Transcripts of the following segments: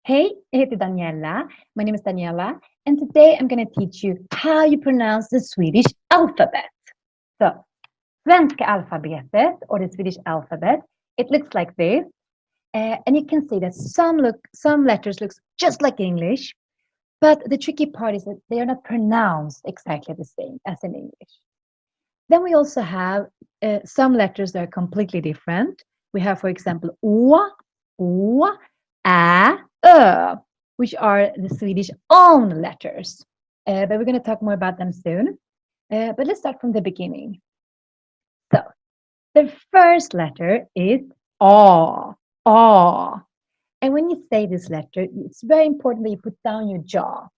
Hej, jag heter Daniela. My name is Daniela, and today I'm going to teach you how you pronounce the Swedish alphabet. So, svenska alfabetet, or the Swedish alphabet, it looks like this. And you can see that some letters look just like English, but the tricky part is that they are not pronounced exactly the same as in English. Then we also have some letters that are completely different. We have, for example, O, Ä, Ö, which are the Swedish own letters. But we're going to talk more about them soon. But let's start from the beginning. So, the first letter is A, A. And when you say this letter, it's very important that you put down your jaw.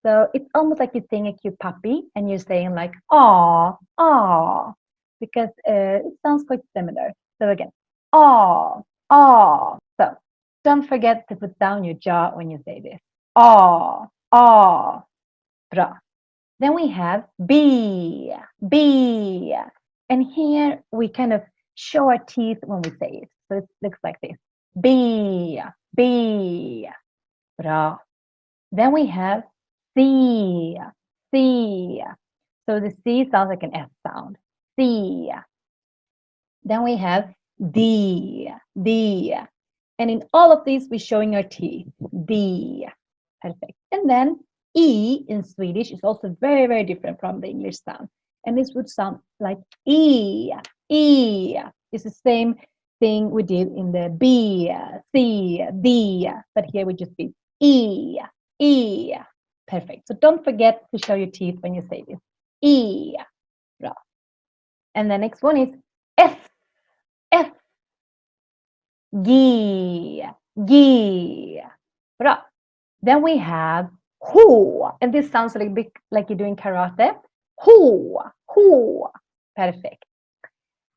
So it's almost like you're seeing a cute puppy and you're saying like, "Aw, aw," because it sounds quite similar. So again, "Aw, aw." So don't forget to put down your jaw when you say this. "Aw, aw." Bra. Then we have B, B. And here we kind of show our teeth when we say it. So it looks like this. B, B. Bra. Then we have C, C. So the C sounds like an S sound. C. Then we have D, D. And in all of these, we're showing our teeth. D. Perfect. And then E in Swedish is also very, very different from the English sound. And this would sound like E, E. It's the same thing we did in the B, C, D. But here we just did E, E. Perfect. So don't forget to show your teeth when you say this. E. Bra. And the next one is F. F. G. G. Bra. Then we have Ho. And this sounds a little bit like you're doing karate. Ho. Ho. Perfect.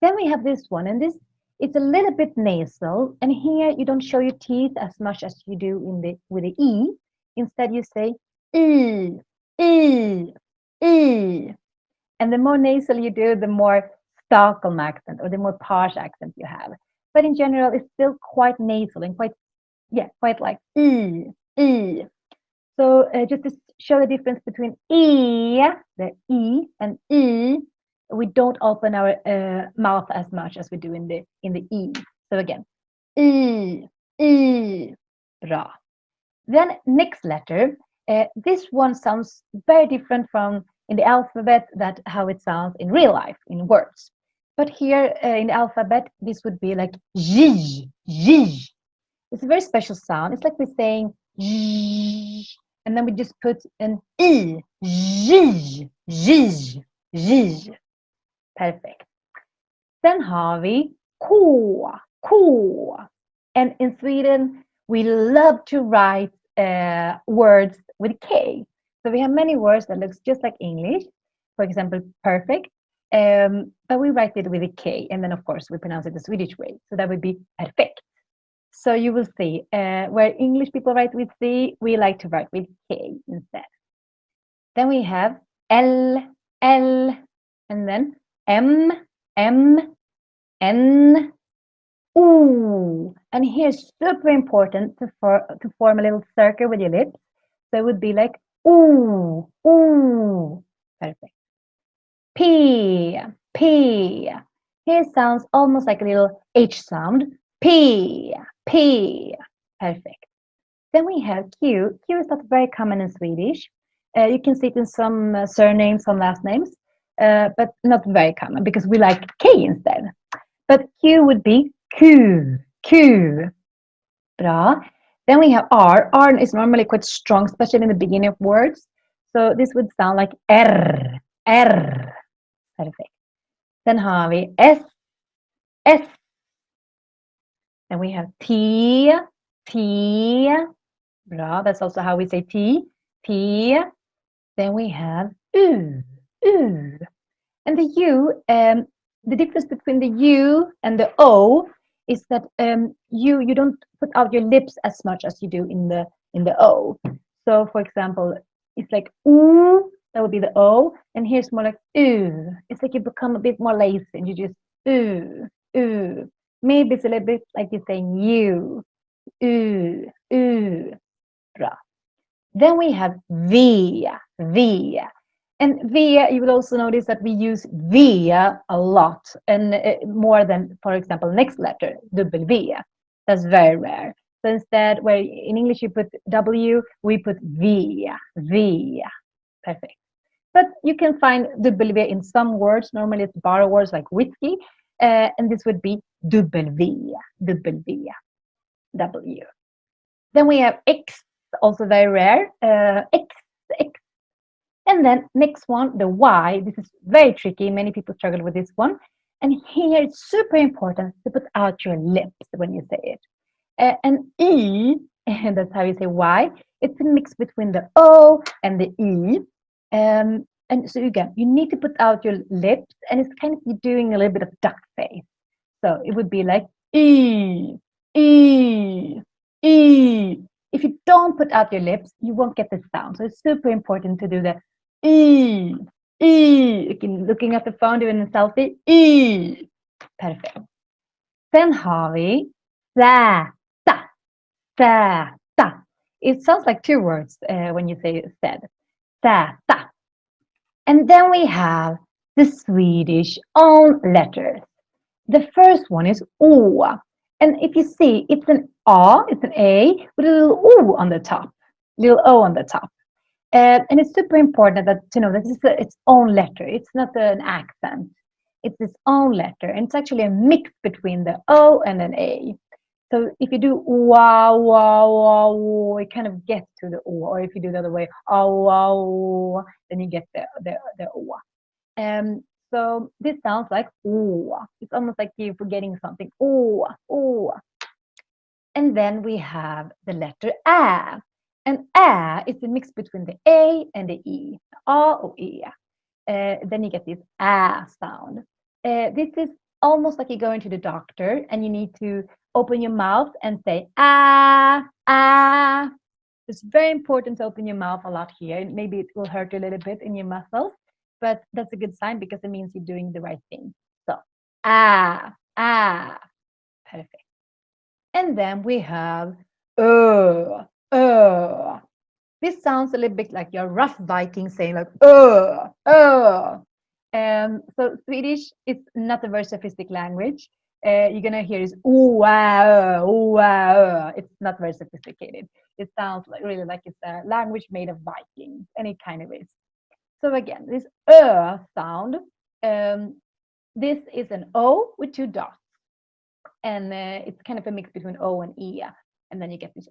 Then we have this one. And this it's a little bit nasal. And here you don't show your teeth as much as you do with the E. Instead you say E, E, E. And the more nasal you do, the more Stockholm accent or the more posh accent you have. But in general, it's still quite nasal and quite like E, E. So just to show the difference between E, the E, and E, we don't open our mouth as much as we do in the E. So again, E, E. Bra. Then next letter. This one sounds very different from in the alphabet that how it sounds in real life, in words. But here in the alphabet, this would be like J, J. It's a very special sound. It's like we're saying J, and then we just put an E, J, J, J. Perfect. Sen har vi K, K. And in Sweden, we love to write words with K. So we have many words that looks just like English. For example, perfect. But we write it with a K. And then, of course, we pronounce it the Swedish way. So that would be perfect. So you will see where English people write with C, we like to write with K instead. Then we have L, L, and then M, M, N, O. And here's super important to form a little circle with your lips. So it would be like O, O. Perfect. P, P. Here sounds almost like a little H sound. P, P. Perfect. Then we have Q. Q is not very common in Swedish. You can see it in some surnames, some last names, but not very common because we like K instead. But Q would be Q, Q. Bra. Then we have R. R is normally quite strong, especially in the beginning of words. So this would sound like R, R. Perfect. Then har vi S, S. Then we have T, T. Bra. That's also how we say T, T. Then we have U, U. And the U, the difference between the U and the O is that you don't put out your lips as much as you do in the O. So for example, it's like oo, that would be the O, and here's more like oo. It's like you become a bit more lazy and you just oo, oo. Maybe it's a little bit like you're saying you, oo, oo. Then we have V, V. And V, you will also notice that we use V a lot, and more than, for example, next letter, W. That's very rare. So instead, where in English you put W, we put V, V. Perfect. But you can find W in some words. Normally it's borrowed words like whiskey, and this would be W, W, W. Then we have X, also very rare, X, X. And then next one, the Y. This is very tricky. Many people struggle with this one. And here it's super important to put out your lips when you say it. And E, and that's how you say Y. It's a mix between the O and the E. And so again, you need to put out your lips, and it's kind of you're doing a little bit of duck face. So it would be like E, E, E. If you don't put out your lips, you won't get the sound. So it's super important to do the E, E. You can looking at the phone, doing a selfie. E. Perfect. Sen har vi säta, säta. It sounds like two words when you say said. Säta. And then we have the Swedish own letters. The first one is O. And if you see, it's an A, it's an A with a little O on the top, little O on the top. And it's super important that to know that this is its own letter. It's not an accent. It's its own letter. And it's actually a mix between the O and an A. So if you do wow, wow, wow, it kind of gets to the O. Or if you do the other way, oh, wow, then you get the O. So this sounds like O. It's almost like you're forgetting something. O, O. And then we have the letter Ä. And Ä is a mix between the A and the E. A or E. Then you get this Ä sound. This is almost like you're going to the doctor and you need to open your mouth and say ah, ah. It's very important to open your mouth a lot here. Maybe it will hurt a little bit in your muscles, but that's a good sign because it means you're doing the right thing. So ah, ah. Perfect. And then we have This sounds a little bit like your rough Viking saying like So Swedish is not a very sophisticated language. You're gonna hear is It's not very sophisticated. It sounds like really like it's a language made of Vikings, and it kind of is. So again, this sound. This is an O with two dots, and it's kind of a mix between O and E, and then you get this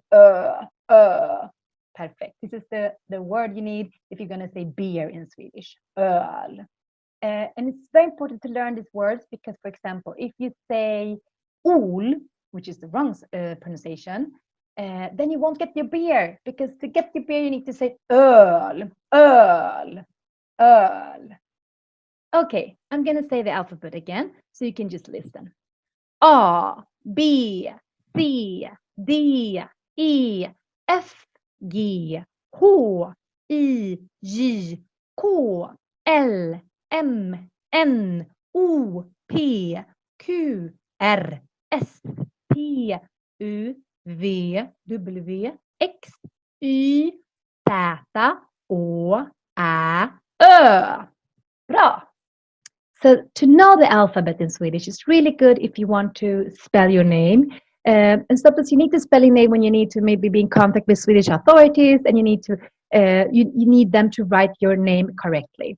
Perfect. This is the word you need if you're gonna say beer in Swedish. Öl. And it's very important to learn these words because, for example, if you say ol, which is the wrong pronunciation, then you won't get your beer because to get your beer you need to say öl, öl, öl. Okay, I'm gonna say the alphabet again so you can just listen. A, B, C, D, E, F, G, H, I, J, K, L, M, N, O, P, Q, R, S, T, U, V, W, X, Y, Z, Å, Ä, Ö. Bra! So to know the alphabet in Swedish is really good if you want to spell your name. And sometimes you need to spell your name when you need to maybe be in contact with Swedish authorities and you need to you need them to write your name correctly.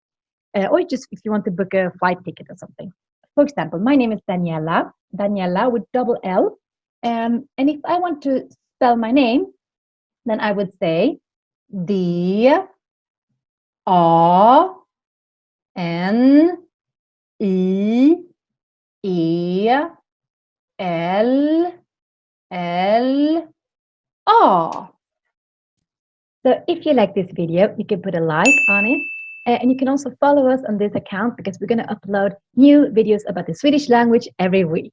Or just if you want to book a flight ticket or something. For example, my name is Daniela, Daniela with double L. And if I want to spell my name, then I would say D, A, N, I, E, L, L, A. So if you like this video, you can put a like on it. And you can also follow us on this account because we're going to upload new videos about the Swedish language every week.